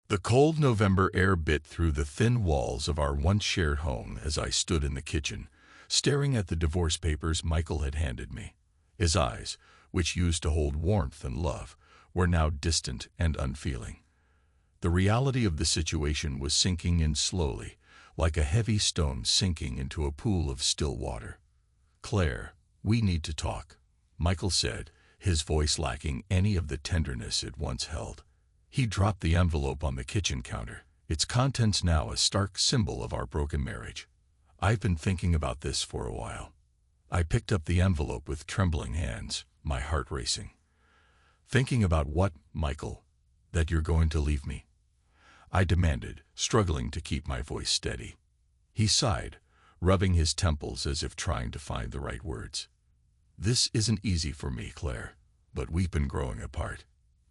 The cold November air bit through the thin walls of our once-shared home as I stood in the kitchen, staring at the divorce papers Michael had handed me. His eyes, which used to hold warmth and love, were now distant and unfeeling. The reality of the situation was sinking in slowly, like a heavy stone sinking into a pool of still water. "Claire, we need to talk," Michael said, his voice lacking any of the tenderness it once held. He dropped the envelope on the kitchen counter, its contents now a stark symbol of our broken marriage. "I've been thinking about this for a while." I picked up the envelope with trembling hands, my heart racing. "Thinking about what, Michael? That you're going to leave me?" I demanded, struggling to keep my voice steady. He sighed, rubbing his temples as if trying to find the right words. "This isn't easy for me, Claire, but we've been growing apart.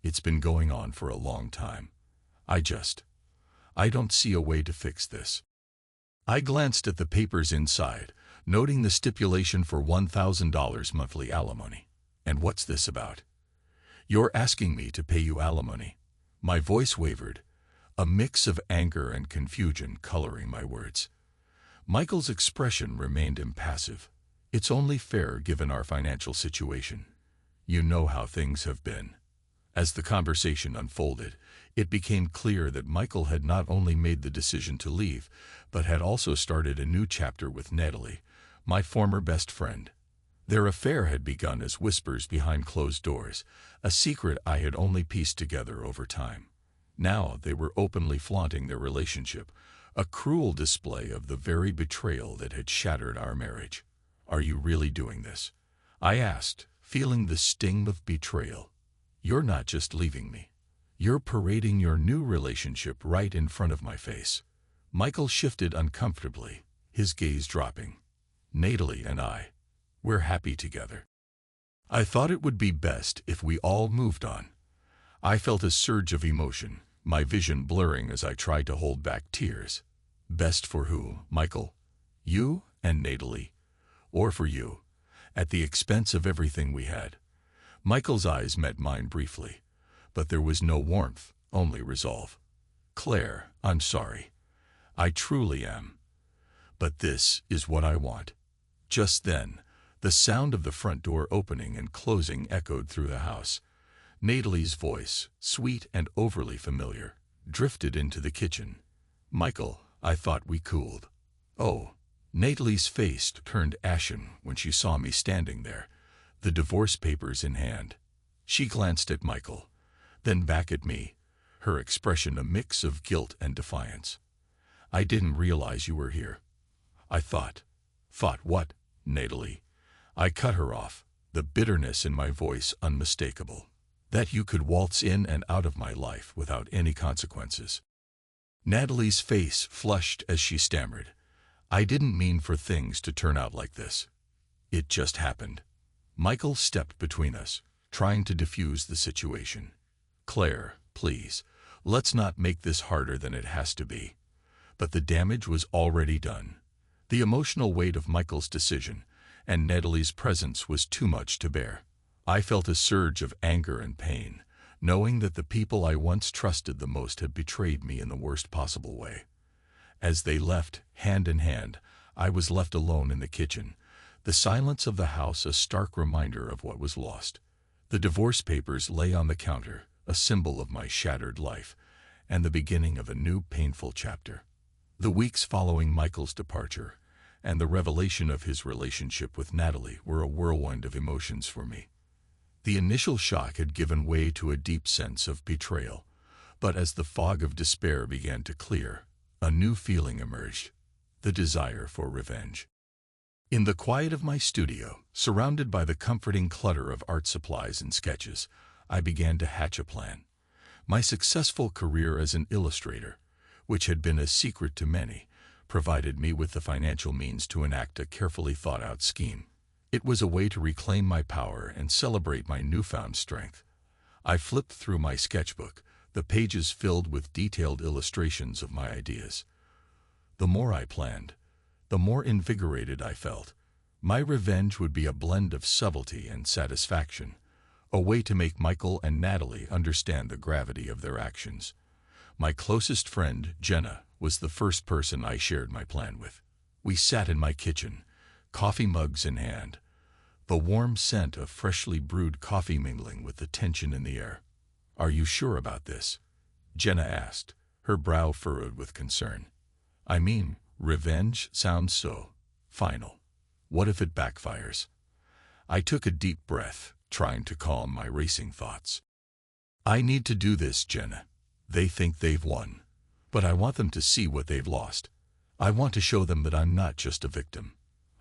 It's been going on for a long time. I don't see a way to fix this." I glanced at the papers inside, noting the stipulation for $1,000 monthly alimony. "And what's this about?" "You're asking me to pay you alimony." My voice wavered, a mix of anger and confusion coloring my words. Michael's expression remained impassive. "It's only fair given our financial situation. You know how things have been." As the conversation unfolded, it became clear that Michael had not only made the decision to leave, but had also started a new chapter with Natalie, my former best friend. Their affair had begun as whispers behind closed doors, a secret I had only pieced together over time. Now they were openly flaunting their relationship, a cruel display of the very betrayal that had shattered our marriage. "Are you really doing this?" I asked, feeling the sting of betrayal. "You're not just leaving me. You're parading your new relationship right in front of my face." Michael shifted uncomfortably, his gaze dropping. "Natalie and we're happy together. I thought it would be best if we all moved on." I felt a surge of emotion, my vision blurring as I tried to hold back tears. "Best for who, Michael? You and Natalie? Or for you, at the expense of everything we had?" Michael's eyes met mine briefly, but there was no warmth, only resolve. "Claire, I'm sorry. I truly am. But this is what I want." Just then, the sound of the front door opening and closing echoed through the house. Natalie's voice, sweet and overly familiar, drifted into the kitchen. "Michael, I thought we cooled." "Oh." Natalie's face turned ashen when she saw me standing there, the divorce papers in hand. She glanced at Michael, then back at me, her expression a mix of guilt and defiance. "I didn't realize you were here. I thought." "Thought what, Natalie?" I cut her off, the bitterness in my voice unmistakable. "That you could waltz in and out of my life without any consequences." Natalie's face flushed as she stammered. "I didn't mean for things to turn out like this. It just happened." Michael stepped between us, trying to defuse the situation. "Claire, please, let's not make this harder than it has to be." But the damage was already done. The emotional weight of Michael's decision and Natalie's presence was too much to bear. I felt a surge of anger and pain, knowing that the people I once trusted the most had betrayed me in the worst possible way. As they left, hand in hand, I was left alone in the kitchen, the silence of the house a stark reminder of what was lost. The divorce papers lay on the counter, a symbol of my shattered life, and the beginning of a new painful chapter. The weeks following Michael's departure and the revelation of his relationship with Natalie were a whirlwind of emotions for me. The initial shock had given way to a deep sense of betrayal, but as the fog of despair began to clear, a new feeling emerged, the desire for revenge. In the quiet of my studio, surrounded by the comforting clutter of art supplies and sketches, I began to hatch a plan. My successful career as an illustrator, which had been a secret to many, provided me with the financial means to enact a carefully thought-out scheme. It was a way to reclaim my power and celebrate my newfound strength. I flipped through my sketchbook, the pages filled with detailed illustrations of my ideas. The more I planned, the more invigorated I felt. My revenge would be a blend of subtlety and satisfaction, a way to make Michael and Natalie understand the gravity of their actions. My closest friend, Jenna, was the first person I shared my plan with. We sat in my kitchen, coffee mugs in hand, the warm scent of freshly brewed coffee mingling with the tension in the air. "Are you sure about this?" Jenna asked, her brow furrowed with concern. "I mean, revenge sounds so final. What if it backfires?" I took a deep breath, trying to calm my racing thoughts. "I need to do this, Jenna. They think they've won, but I want them to see what they've lost. I want to show them that I'm not just a victim.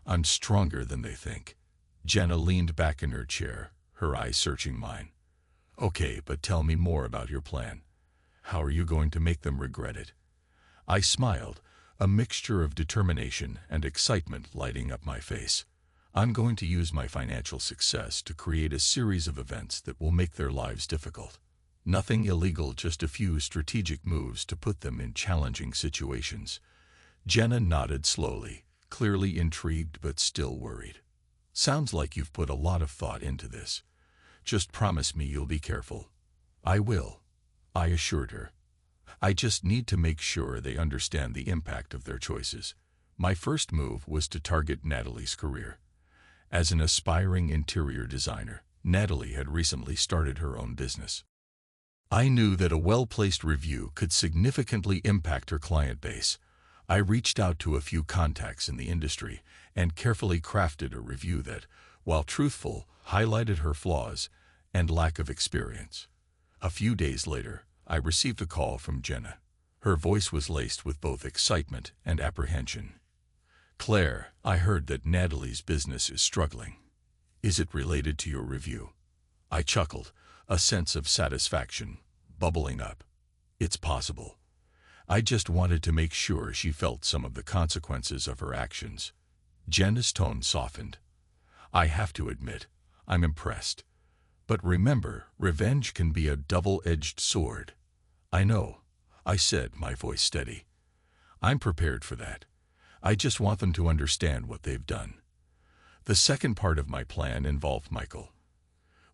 I'm stronger than they think." Jenna leaned back in her chair, her eyes searching mine. "Okay, but tell me more about your plan. How are you going to make them regret it?" I smiled, a mixture of determination and excitement lighting up my face. "I'm going to use my financial success to create a series of events that will make their lives difficult. Nothing illegal, just a few strategic moves to put them in challenging situations." Jenna nodded slowly, clearly intrigued but still worried. "Sounds like you've put a lot of thought into this. Just promise me you'll be careful." "I will," I assured her. "I just need to make sure they understand the impact of their choices." My first move was to target Natalie's career. As an aspiring interior designer, Natalie had recently started her own business. I knew that a well-placed review could significantly impact her client base. I reached out to a few contacts in the industry and carefully crafted a review that, while truthful, highlighted her flaws and lack of experience. A few days later, I received a call from Jenna. Her voice was laced with both excitement and apprehension. "Claire, I heard that Natalie's business is struggling. Is it related to your review?" I chuckled, a sense of satisfaction bubbling up. "It's possible. I just wanted to make sure she felt some of the consequences of her actions." Jenna's tone softened. "I have to admit, I'm impressed. But remember, revenge can be a double-edged sword." "I know," I said, my voice steady. "I'm prepared for that. I just want them to understand what they've done." The second part of my plan involved Michael.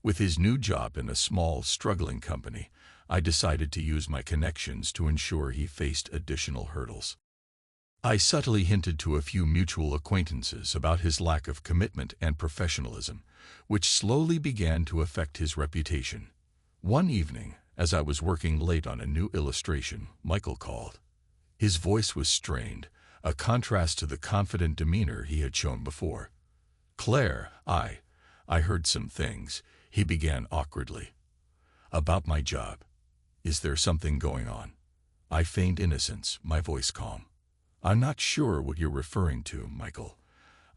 With his new job in a small, struggling company, I decided to use my connections to ensure he faced additional hurdles. I subtly hinted to a few mutual acquaintances about his lack of commitment and professionalism, which slowly began to affect his reputation. One evening, as I was working late on a new illustration, Michael called. His voice was strained, a contrast to the confident demeanor he had shown before. "Claire, I heard some things," he began awkwardly. "About my job. Is there something going on?" I feigned innocence, my voice calm. "I'm not sure what you're referring to, Michael.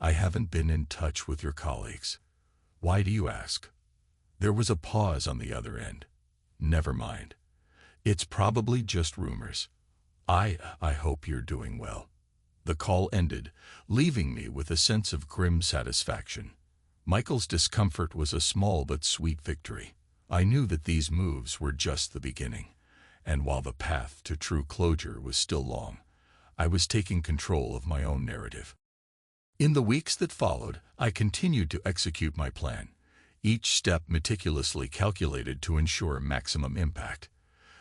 I haven't been in touch with your colleagues." "Why do you ask?" There was a pause on the other end. "Never mind. It's probably just rumors. I hope you're doing well." The call ended, leaving me with a sense of grim satisfaction. Michael's discomfort was a small but sweet victory. I knew that these moves were just the beginning, and while the path to true closure was still long, I was taking control of my own narrative. In the weeks that followed, I continued to execute my plan, each step meticulously calculated to ensure maximum impact.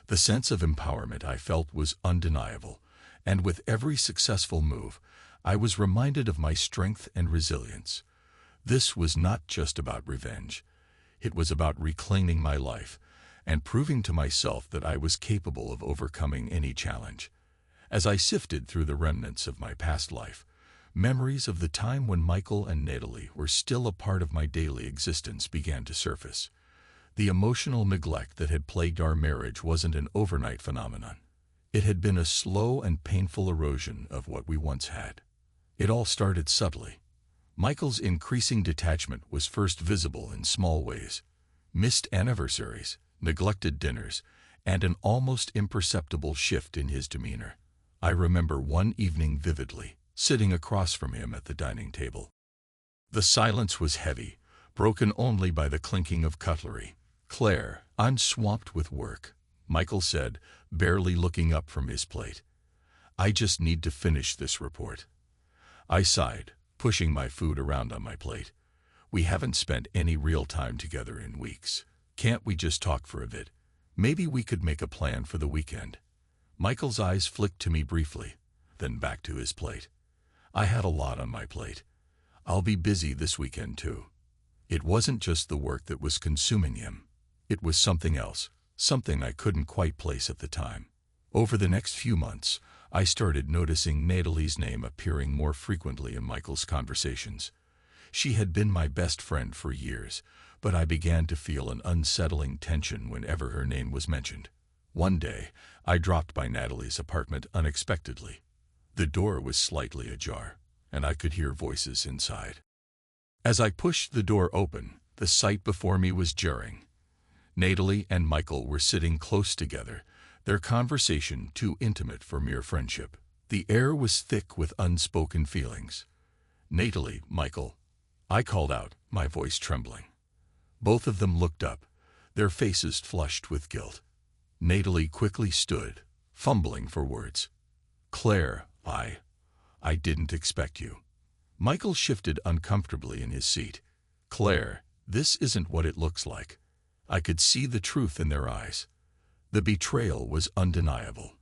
The sense of empowerment I felt was undeniable, and with every successful move, I was reminded of my strength and resilience. This was not just about revenge. It was about reclaiming my life and proving to myself that I was capable of overcoming any challenge. As I sifted through the remnants of my past life, memories of the time when Michael and Natalie were still a part of my daily existence began to surface. The emotional neglect that had plagued our marriage wasn't an overnight phenomenon. It had been a slow and painful erosion of what we once had. It all started subtly. Michael's increasing detachment was first visible in small ways: missed anniversaries, neglected dinners, and an almost imperceptible shift in his demeanor. I remember one evening vividly, sitting across from him at the dining table. The silence was heavy, broken only by the clinking of cutlery. "Claire, I'm swamped with work," Michael said, barely looking up from his plate. "I just need to finish this report." I sighed, pushing my food around on my plate. "We haven't spent any real time together in weeks. Can't we just talk for a bit? Maybe we could make a plan for the weekend." Michael's eyes flicked to me briefly, then back to his plate. I had a lot on my plate. I'll be busy this weekend too. It wasn't just the work that was consuming him. It was something else, something I couldn't quite place at the time. Over the next few months, I started noticing Natalie's name appearing more frequently in Michael's conversations. She had been my best friend for years, but I began to feel an unsettling tension whenever her name was mentioned. One day, I dropped by Natalie's apartment unexpectedly. The door was slightly ajar, and I could hear voices inside. As I pushed the door open, the sight before me was jarring. Natalie and Michael were sitting close together, their conversation too intimate for mere friendship. The air was thick with unspoken feelings. "Natalie, Michael," I called out, my voice trembling. Both of them looked up, their faces flushed with guilt. Natalie quickly stood, fumbling for words. "Claire, I didn't expect you." Michael shifted uncomfortably in his seat. "Claire, this isn't what it looks like." I could see the truth in their eyes. The betrayal was undeniable.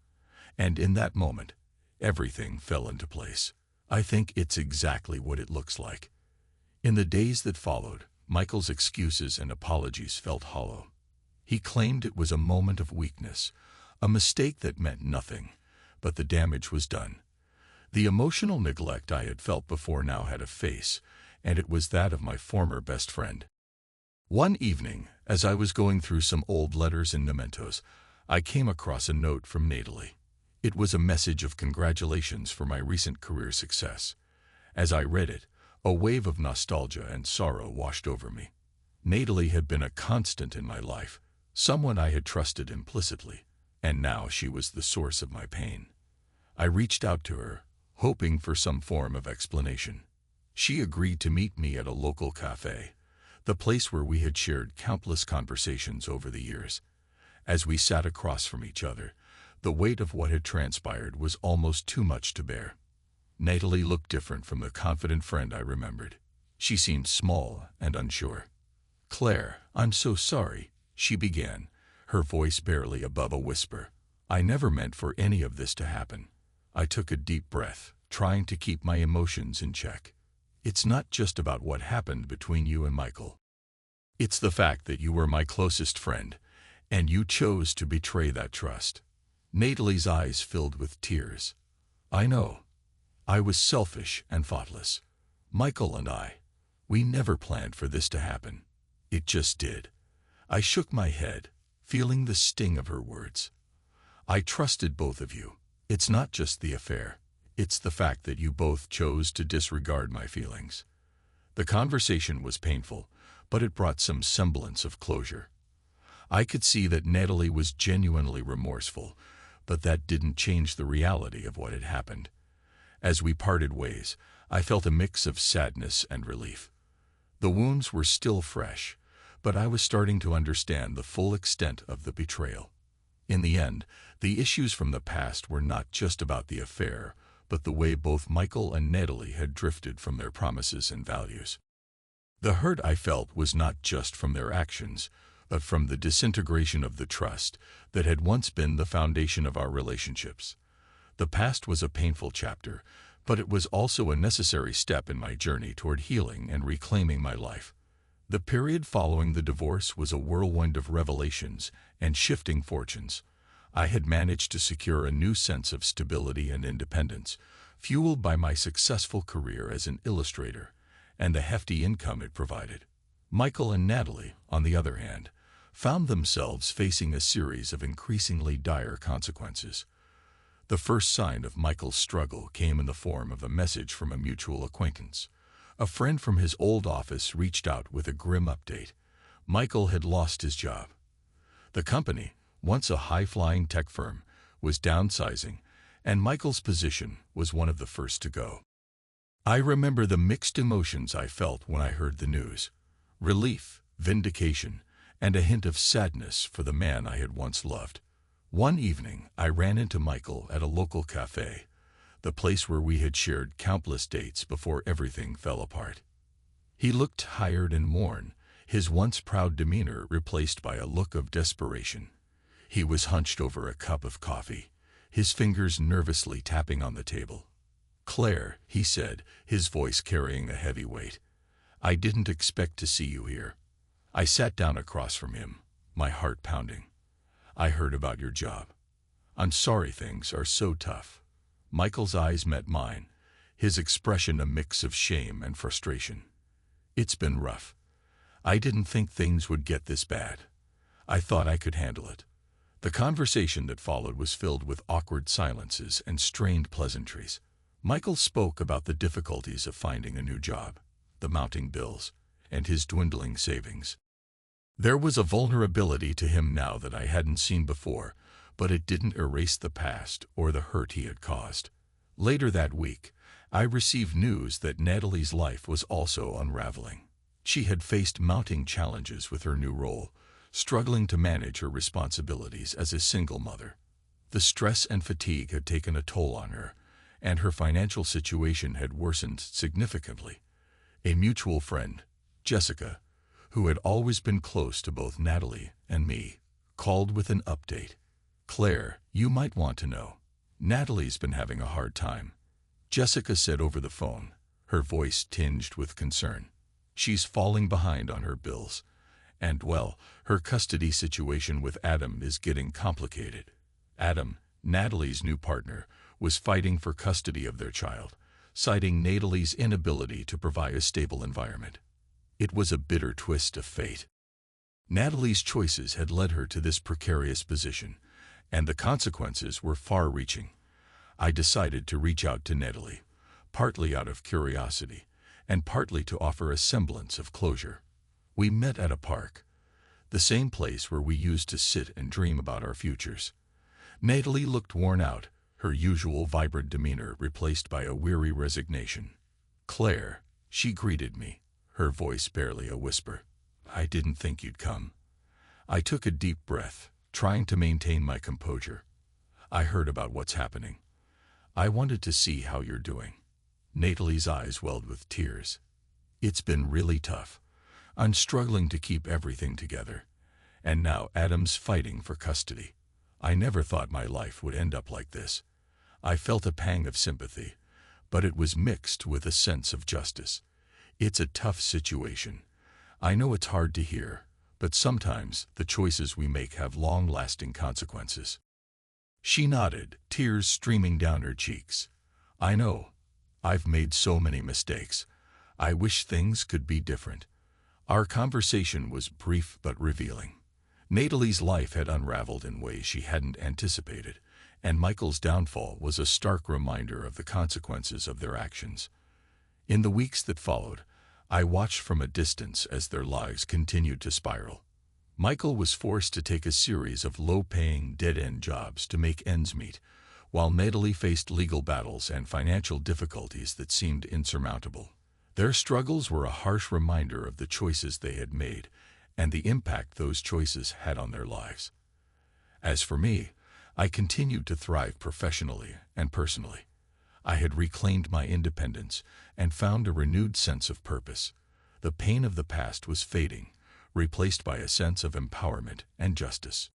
And in that moment, everything fell into place. "I think it's exactly what it looks like." In the days that followed, Michael's excuses and apologies felt hollow. He claimed it was a moment of weakness, a mistake that meant nothing, but the damage was done. The emotional neglect I had felt before now had a face, and it was that of my former best friend. One evening, as I was going through some old letters and mementos, I came across a note from Natalie. It was a message of congratulations for my recent career success. As I read it, a wave of nostalgia and sorrow washed over me. Natalie had been a constant in my life, someone I had trusted implicitly, and now she was the source of my pain. I reached out to her, hoping for some form of explanation. She agreed to meet me at a local cafe, the place where we had shared countless conversations over the years. As we sat across from each other, the weight of what had transpired was almost too much to bear. Natalie looked different from the confident friend I remembered. She seemed small and unsure. "Claire, I'm so sorry," she began, her voice barely above a whisper. "I never meant for any of this to happen." I took a deep breath, trying to keep my emotions in check. "It's not just about what happened between you and Michael. It's the fact that you were my closest friend, and you chose to betray that trust." Natalie's eyes filled with tears. "I know. I was selfish and thoughtless. Michael and we never planned for this to happen. It just did." I shook my head, feeling the sting of her words. "I trusted both of you. It's not just the affair. It's the fact that you both chose to disregard my feelings." The conversation was painful, but it brought some semblance of closure. I could see that Natalie was genuinely remorseful, but that didn't change the reality of what had happened. As we parted ways, I felt a mix of sadness and relief. The wounds were still fresh, but I was starting to understand the full extent of the betrayal. In the end, the issues from the past were not just about the affair, but the way both Michael and Natalie had drifted from their promises and values. The hurt I felt was not just from their actions, but from the disintegration of the trust that had once been the foundation of our relationships. The past was a painful chapter, but it was also a necessary step in my journey toward healing and reclaiming my life. The period following the divorce was a whirlwind of revelations and shifting fortunes. I had managed to secure a new sense of stability and independence, fueled by my successful career as an illustrator and the hefty income it provided. Michael and Natalie, on the other hand, found themselves facing a series of increasingly dire consequences. The first sign of Michael's struggle came in the form of a message from a mutual acquaintance. A friend from his old office reached out with a grim update. Michael had lost his job. The company, once a high-flying tech firm, was downsizing, and Michael's position was one of the first to go. I remember the mixed emotions I felt when I heard the news: relief, vindication, and a hint of sadness for the man I had once loved. One evening, I ran into Michael at a local cafe, the place where we had shared countless dates before everything fell apart. He looked tired and worn, his once proud demeanor replaced by a look of desperation. He was hunched over a cup of coffee, his fingers nervously tapping on the table. "Claire," he said, his voice carrying a heavy weight, "I didn't expect to see you here." I sat down across from him, my heart pounding. "I heard about your job. I'm sorry things are so tough." Michael's eyes met mine, his expression a mix of shame and frustration. "It's been rough. I didn't think things would get this bad. I thought I could handle it." The conversation that followed was filled with awkward silences and strained pleasantries. Michael spoke about the difficulties of finding a new job, the mounting bills, and his dwindling savings. There was a vulnerability to him now that I hadn't seen before, but it didn't erase the past or the hurt he had caused. Later that week, I received news that Natalie's life was also unraveling. She had faced mounting challenges with her new role, struggling to manage her responsibilities as a single mother. The stress and fatigue had taken a toll on her, and her financial situation had worsened significantly. A mutual friend, Jessica, who had always been close to both Natalie and me, called with an update. "Claire, you might want to know. Natalie's been having a hard time," Jessica said over the phone, her voice tinged with concern. "She's falling behind on her bills, and, well, her custody situation with Adam is getting complicated." Adam, Natalie's new partner, was fighting for custody of their child, citing Natalie's inability to provide a stable environment. It was a bitter twist of fate. Natalie's choices had led her to this precarious position, and the consequences were far-reaching. I decided to reach out to Natalie, partly out of curiosity, and partly to offer a semblance of closure. We met at a park, the same place where we used to sit and dream about our futures. Natalie looked worn out, her usual vibrant demeanor replaced by a weary resignation. "Claire," she greeted me, her voice barely a whisper. "I didn't think you'd come." I took a deep breath, trying to maintain my composure. "I heard about what's happening. I wanted to see how you're doing." Natalie's eyes welled with tears. "It's been really tough. I'm struggling to keep everything together. And now Adam's fighting for custody. I never thought my life would end up like this." I felt a pang of sympathy, but it was mixed with a sense of justice. "It's a tough situation. I know it's hard to hear, but sometimes the choices we make have long-lasting consequences." She nodded, tears streaming down her cheeks. "I know. I've made so many mistakes. I wish things could be different." Our conversation was brief but revealing. Natalie's life had unraveled in ways she hadn't anticipated, and Michael's downfall was a stark reminder of the consequences of their actions. In the weeks that followed, I watched from a distance as their lives continued to spiral. Michael was forced to take a series of low-paying, dead-end jobs to make ends meet, while Natalie faced legal battles and financial difficulties that seemed insurmountable. Their struggles were a harsh reminder of the choices they had made and the impact those choices had on their lives. As for me, I continued to thrive professionally and personally. I had reclaimed my independence and found a renewed sense of purpose. The pain of the past was fading, replaced by a sense of empowerment and justice.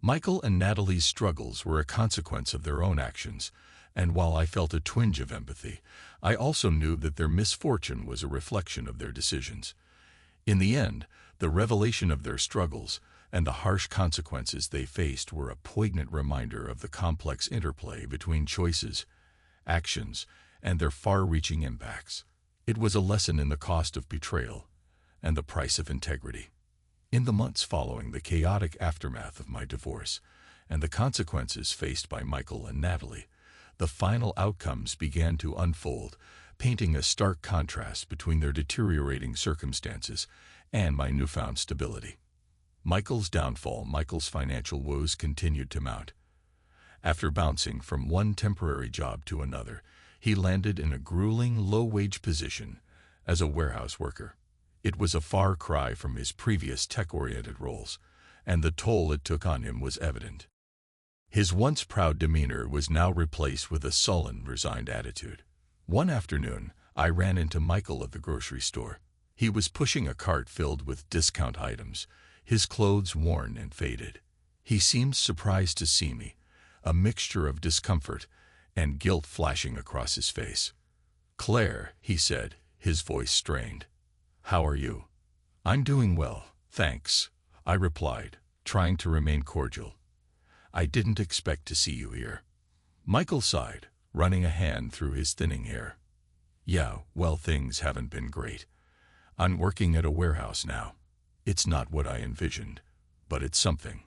Michael and Natalie's struggles were a consequence of their own actions, and while I felt a twinge of empathy, I also knew that their misfortune was a reflection of their decisions. In the end, the revelation of their struggles and the harsh consequences they faced were a poignant reminder of the complex interplay between choices, actions, and their far-reaching impacts. It was a lesson in the cost of betrayal and the price of integrity. In the months following the chaotic aftermath of my divorce and the consequences faced by Michael and Natalie, the final outcomes began to unfold, painting a stark contrast between their deteriorating circumstances and my newfound stability. Michael's downfall, Michael's financial woes continued to mount. After bouncing from one temporary job to another, he landed in a grueling, low-wage position as a warehouse worker. It was a far cry from his previous tech-oriented roles, and the toll it took on him was evident. His once proud demeanor was now replaced with a sullen, resigned attitude. One afternoon, I ran into Michael at the grocery store. He was pushing a cart filled with discount items, his clothes worn and faded. He seemed surprised to see me, a mixture of discomfort and guilt flashing across his face. "Claire," he said, his voice strained. "How are you?" "I'm doing well, thanks," I replied, trying to remain cordial. "I didn't expect to see you here." Michael sighed, running a hand through his thinning hair. "Yeah, well, things haven't been great. I'm working at a warehouse now. It's not what I envisioned, but it's something."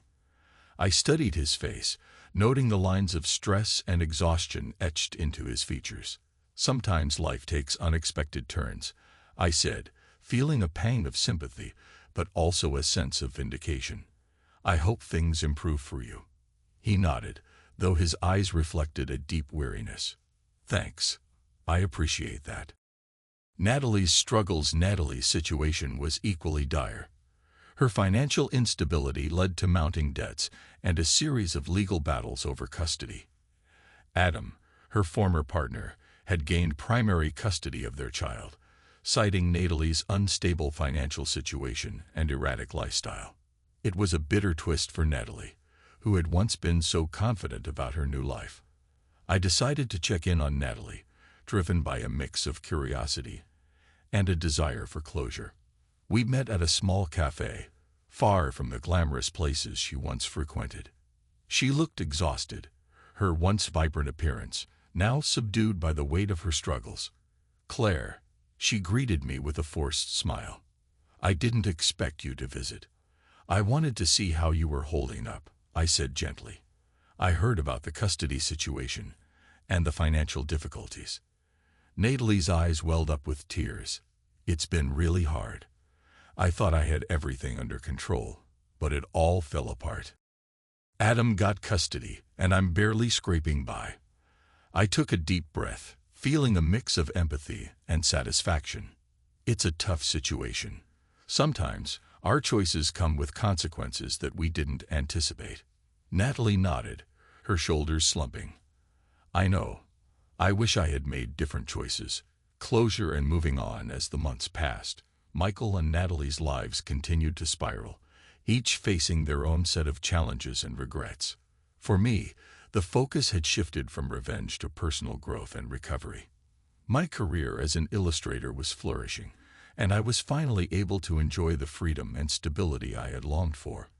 I studied his face, noting the lines of stress and exhaustion etched into his features. "Sometimes life takes unexpected turns," I said, feeling a pang of sympathy, but also a sense of vindication. "I hope things improve for you." He nodded, though his eyes reflected a deep weariness. "Thanks. I appreciate that." Natalie's situation was equally dire. Her financial instability led to mounting debts and a series of legal battles over custody. Adam, her former partner, had gained primary custody of their child, citing Natalie's unstable financial situation and erratic lifestyle. It was a bitter twist for Natalie, who had once been so confident about her new life. I decided to check in on Natalie, driven by a mix of curiosity and a desire for closure. We met at a small cafe, far from the glamorous places she once frequented. She looked exhausted, her once vibrant appearance now subdued by the weight of her struggles. "Claire," she greeted me with a forced smile. "I didn't expect you to visit. I wanted to see how you were holding up," I said gently. "I heard about the custody situation and the financial difficulties." Natalie's eyes welled up with tears. "It's been really hard. I thought I had everything under control, but it all fell apart. Adam got custody, and I'm barely scraping by." I took a deep breath, feeling a mix of empathy and satisfaction. It's a tough situation. Sometimes, our choices come with consequences that we didn't anticipate. Natalie nodded, her shoulders slumping. "I know. I wish I had made different choices." Closure and moving on. As the months passed, Michael and Natalie's lives continued to spiral, each facing their own set of challenges and regrets. For me, the focus had shifted from revenge to personal growth and recovery. My career as an illustrator was flourishing, and I was finally able to enjoy the freedom and stability I had longed for.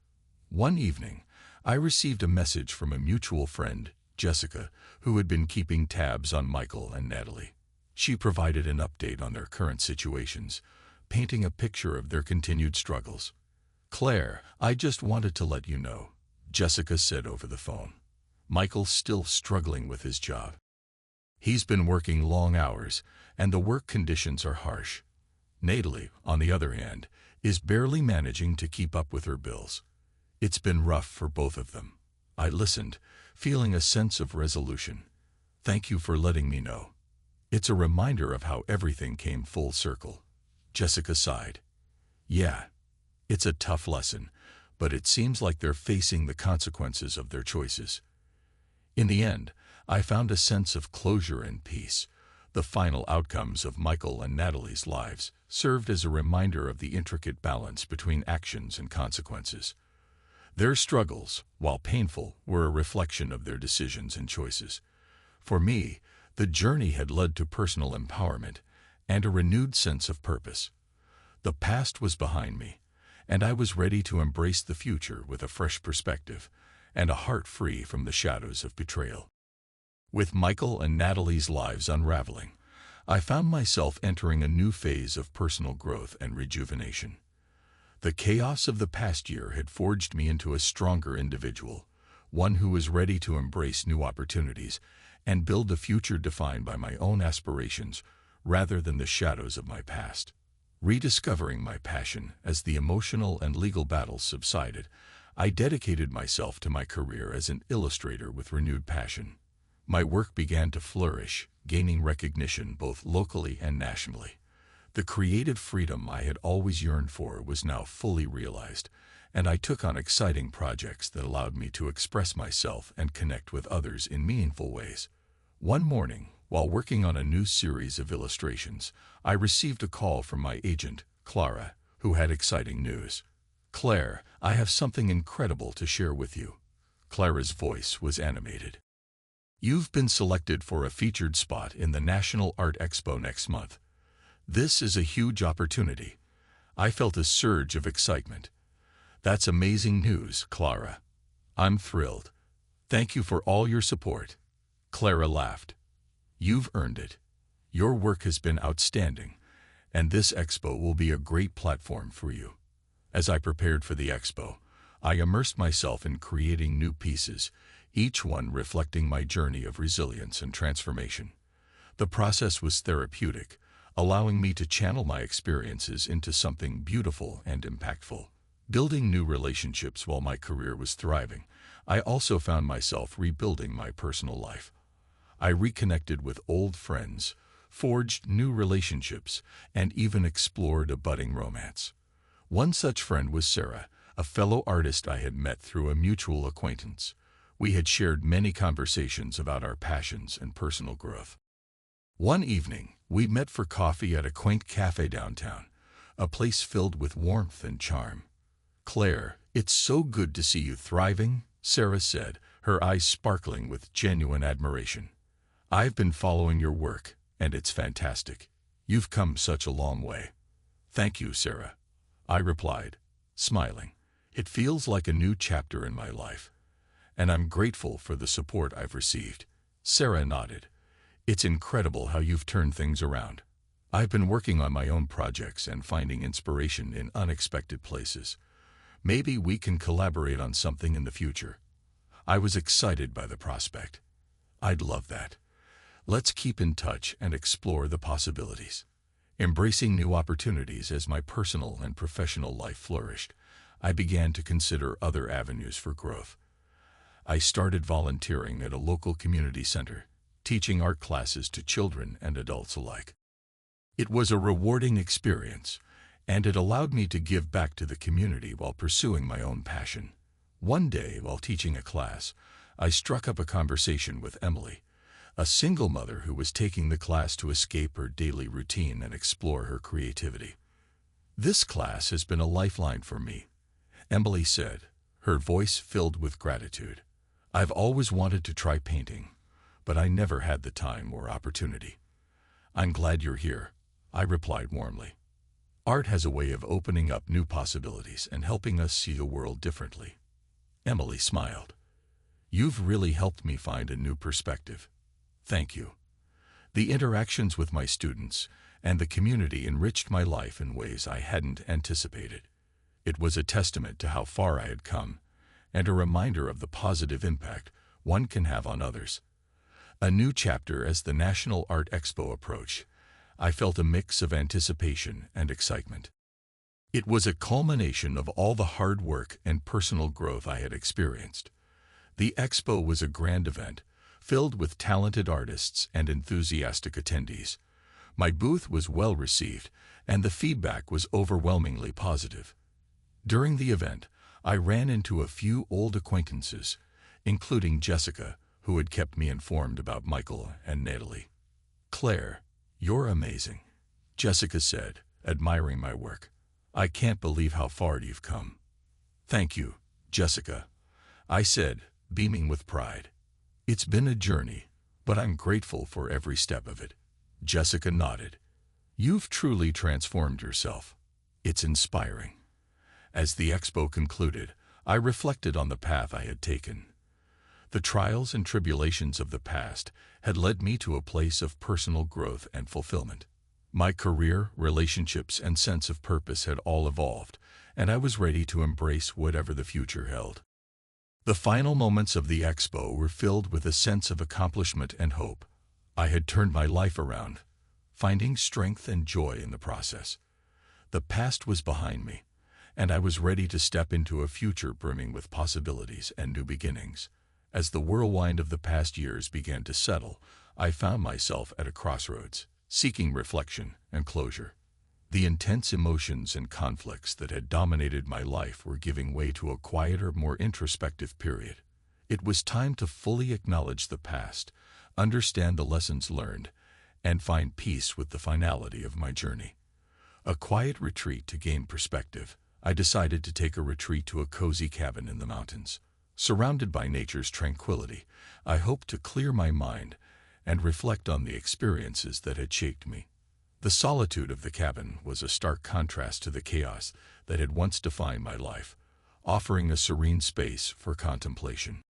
One evening, I received a message from a mutual friend, Jessica, who had been keeping tabs on Michael and Natalie. She provided an update on their current situations, painting a picture of their continued struggles. "Claire, I just wanted to let you know," Jessica said over the phone. "Michael's still struggling with his job. He's been working long hours, and the work conditions are harsh. Natalie, on the other hand, is barely managing to keep up with her bills. It's been rough for both of them." I listened, feeling a sense of resolution. "Thank you for letting me know. It's a reminder of how everything came full circle." Jessica sighed. "Yeah, it's a tough lesson, but it seems like they're facing the consequences of their choices." In the end, I found a sense of closure and peace. The final outcomes of Michael and Natalie's lives served as a reminder of the intricate balance between actions and consequences. Their struggles, while painful, were a reflection of their decisions and choices. For me, the journey had led to personal empowerment and a renewed sense of purpose. The past was behind me, and I was ready to embrace the future with a fresh perspective and a heart free from the shadows of betrayal. With Michael and Natalie's lives unraveling, I found myself entering a new phase of personal growth and rejuvenation. The chaos of the past year had forged me into a stronger individual, one who was ready to embrace new opportunities and build a future defined by my own aspirations rather than the shadows of my past. Rediscovering my passion as the emotional and legal battles subsided, I dedicated myself to my career as an illustrator with renewed passion. My work began to flourish, gaining recognition both locally and nationally. The creative freedom I had always yearned for was now fully realized, and I took on exciting projects that allowed me to express myself and connect with others in meaningful ways. One morning, while working on a new series of illustrations, I received a call from my agent, Clara, who had exciting news. "Claire, I have something incredible to share with you." Clara's voice was animated. You've been selected for a featured spot in the National Art Expo next month. This is a huge opportunity. I felt a surge of excitement. That's amazing news, Clara. I'm thrilled. Thank you for all your support. Clara laughed. You've earned it. Your work has been outstanding, and this expo will be a great platform for you. As I prepared for the expo, I immersed myself in creating new pieces, each one reflecting my journey of resilience and transformation. The process was therapeutic, allowing me to channel my experiences into something beautiful and impactful. Building new relationships while my career was thriving, I also found myself rebuilding my personal life. I reconnected with old friends, forged new relationships, and even explored a budding romance. One such friend was Sarah, a fellow artist I had met through a mutual acquaintance. We had shared many conversations about our passions and personal growth. One evening, we met for coffee at a quaint cafe downtown, a place filled with warmth and charm. Claire, it's so good to see you thriving, Sarah said, her eyes sparkling with genuine admiration. I've been following your work, and it's fantastic. You've come such a long way. Thank you, Sarah, I replied, smiling. It feels like a new chapter in my life, and I'm grateful for the support I've received. Sarah nodded. It's incredible how you've turned things around. I've been working on my own projects and finding inspiration in unexpected places. Maybe we can collaborate on something in the future. I was excited by the prospect. I'd love that. Let's keep in touch and explore the possibilities. Embracing new opportunities as my personal and professional life flourished, I began to consider other avenues for growth. I started volunteering at a local community center, teaching art classes to children and adults alike. It was a rewarding experience, and it allowed me to give back to the community while pursuing my own passion. One day, while teaching a class, I struck up a conversation with Emily, a single mother who was taking the class to escape her daily routine and explore her creativity. This class has been a lifeline for me, Emily said, her voice filled with gratitude. I've always wanted to try painting, but I never had the time or opportunity. I'm glad you're here, I replied warmly. Art has a way of opening up new possibilities and helping us see the world differently. Emily smiled. You've really helped me find a new perspective. Thank you. The interactions with my students and the community enriched my life in ways I hadn't anticipated. It was a testament to how far I had come, and a reminder of the positive impact one can have on others. A new chapter as the National Art Expo approached, I felt a mix of anticipation and excitement. It was a culmination of all the hard work and personal growth I had experienced. The expo was a grand event, filled with talented artists and enthusiastic attendees. My booth was well received, and the feedback was overwhelmingly positive. During the event, I ran into a few old acquaintances, including Jessica, who had kept me informed about Michael and Natalie. Claire, you're amazing, Jessica said, admiring my work. I can't believe how far you've come. Thank you, Jessica, I said, beaming with pride. It's been a journey, but I'm grateful for every step of it. Jessica nodded. You've truly transformed yourself. It's inspiring. As the expo concluded, I reflected on the path I had taken. The trials and tribulations of the past had led me to a place of personal growth and fulfillment. My career, relationships, and sense of purpose had all evolved, and I was ready to embrace whatever the future held. The final moments of the expo were filled with a sense of accomplishment and hope. I had turned my life around, finding strength and joy in the process. The past was behind me, and I was ready to step into a future brimming with possibilities and new beginnings. As the whirlwind of the past years began to settle, I found myself at a crossroads, seeking reflection and closure. The intense emotions and conflicts that had dominated my life were giving way to a quieter, more introspective period. It was time to fully acknowledge the past, understand the lessons learned, and find peace with the finality of my journey. A quiet retreat to gain perspective, I decided to take a retreat to a cozy cabin in the mountains. Surrounded by nature's tranquility, I hoped to clear my mind and reflect on the experiences that had shaped me. The solitude of the cabin was a stark contrast to the chaos that had once defined my life, offering a serene space for contemplation.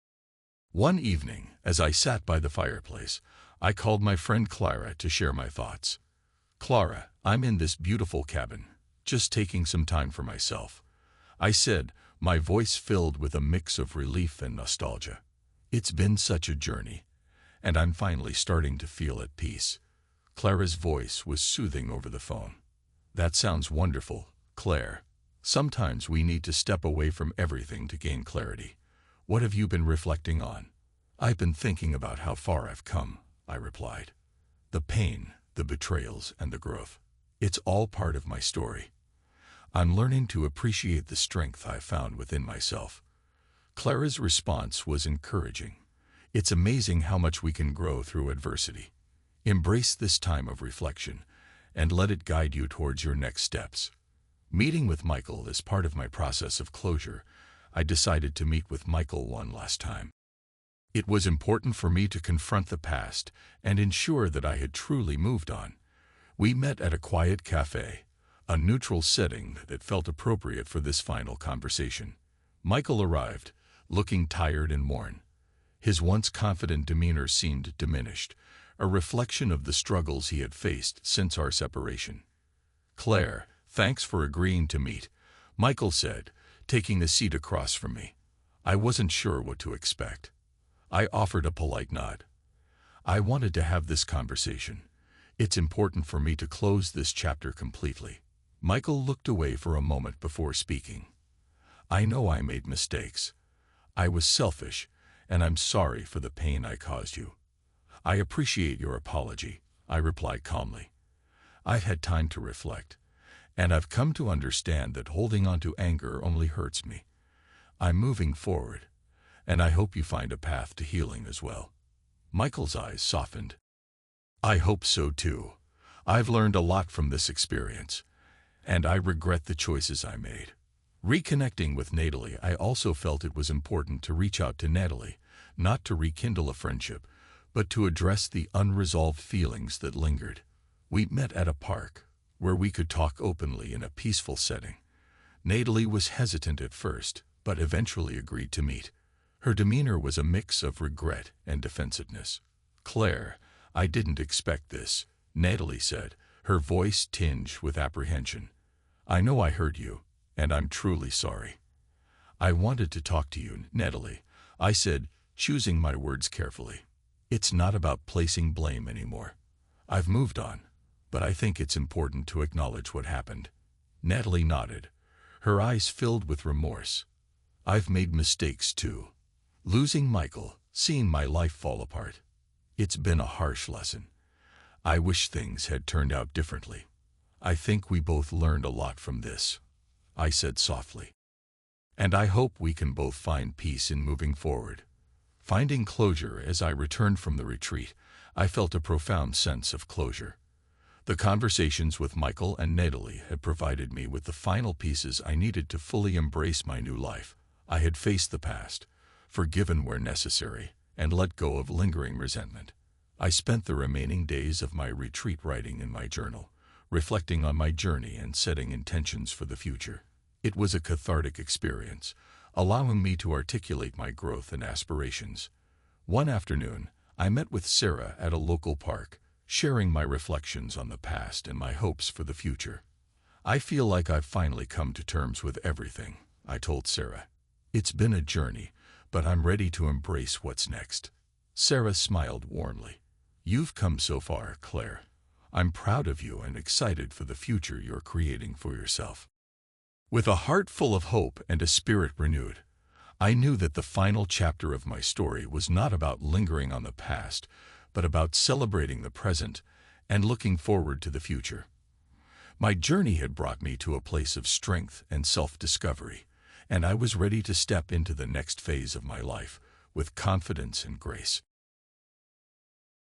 One evening, as I sat by the fireplace, I called my friend Clara to share my thoughts. "Clara, I'm in this beautiful cabin, just taking some time for myself," I said, my voice filled with a mix of relief and nostalgia. "It's been such a journey, and I'm finally starting to feel at peace." Clara's voice was soothing over the phone. "That sounds wonderful, Claire. Sometimes we need to step away from everything to gain clarity. What have you been reflecting on?" "I've been thinking about how far I've come," I replied. "The pain, the betrayals, and the growth. It's all part of my story. I'm learning to appreciate the strength I've found within myself." Clara's response was encouraging. "It's amazing how much we can grow through adversity. Embrace this time of reflection and let it guide you towards your next steps." Meeting with Michael as part of my process of closure, I decided to meet with Michael one last time. It was important for me to confront the past and ensure that I had truly moved on. We met at a quiet cafe, a neutral setting that felt appropriate for this final conversation. Michael arrived, looking tired and worn. His once confident demeanor seemed diminished, a reflection of the struggles he had faced since our separation. "Claire, thanks for agreeing to meet," Michael said, taking a seat across from me. I wasn't sure what to expect. I offered a polite nod. "I wanted to have this conversation. It's important for me to close this chapter completely." Michael looked away for a moment before speaking. "I know I made mistakes. I was selfish, and I'm sorry for the pain I caused you." "I appreciate your apology," I replied calmly. "I've had time to reflect, and I've come to understand that holding on to anger only hurts me. I'm moving forward, and I hope you find a path to healing as well." Michael's eyes softened. "I hope so too. I've learned a lot from this experience, and I regret the choices I made." Reconnecting with Natalie, I also felt it was important to reach out to Natalie, not to rekindle a friendship, but to address the unresolved feelings that lingered. We met at a park, where we could talk openly in a peaceful setting. Natalie was hesitant at first, but eventually agreed to meet. Her demeanor was a mix of regret and defensiveness. "Claire, I didn't expect this," Natalie said, her voice tinged with apprehension. "I know I hurt you, and I'm truly sorry." "I wanted to talk to you, Natalie," I said, choosing my words carefully. "It's not about placing blame anymore. I've moved on, but I think it's important to acknowledge what happened." Natalie nodded, her eyes filled with remorse. "I've made mistakes too. Losing Michael, seeing my life fall apart. It's been a harsh lesson. I wish things had turned out differently. I think we both learned a lot from this," I said softly. "And I hope we can both find peace in moving forward." Finding closure as I returned from the retreat, I felt a profound sense of closure. The conversations with Michael and Natalie had provided me with the final pieces I needed to fully embrace my new life. I had faced the past, forgiven where necessary, and let go of lingering resentment. I spent the remaining days of my retreat writing in my journal, reflecting on my journey and setting intentions for the future. It was a cathartic experience, allowing me to articulate my growth and aspirations. One afternoon, I met with Sarah at a local park, sharing my reflections on the past and my hopes for the future. "I feel like I've finally come to terms with everything," I told Sarah. "It's been a journey, but I'm ready to embrace what's next." Sarah smiled warmly. "You've come so far, Claire. I'm proud of you and excited for the future you're creating for yourself." With a heart full of hope and a spirit renewed, I knew that the final chapter of my story was not about lingering on the past, but about celebrating the present and looking forward to the future. My journey had brought me to a place of strength and self-discovery, and I was ready to step into the next phase of my life with confidence and grace.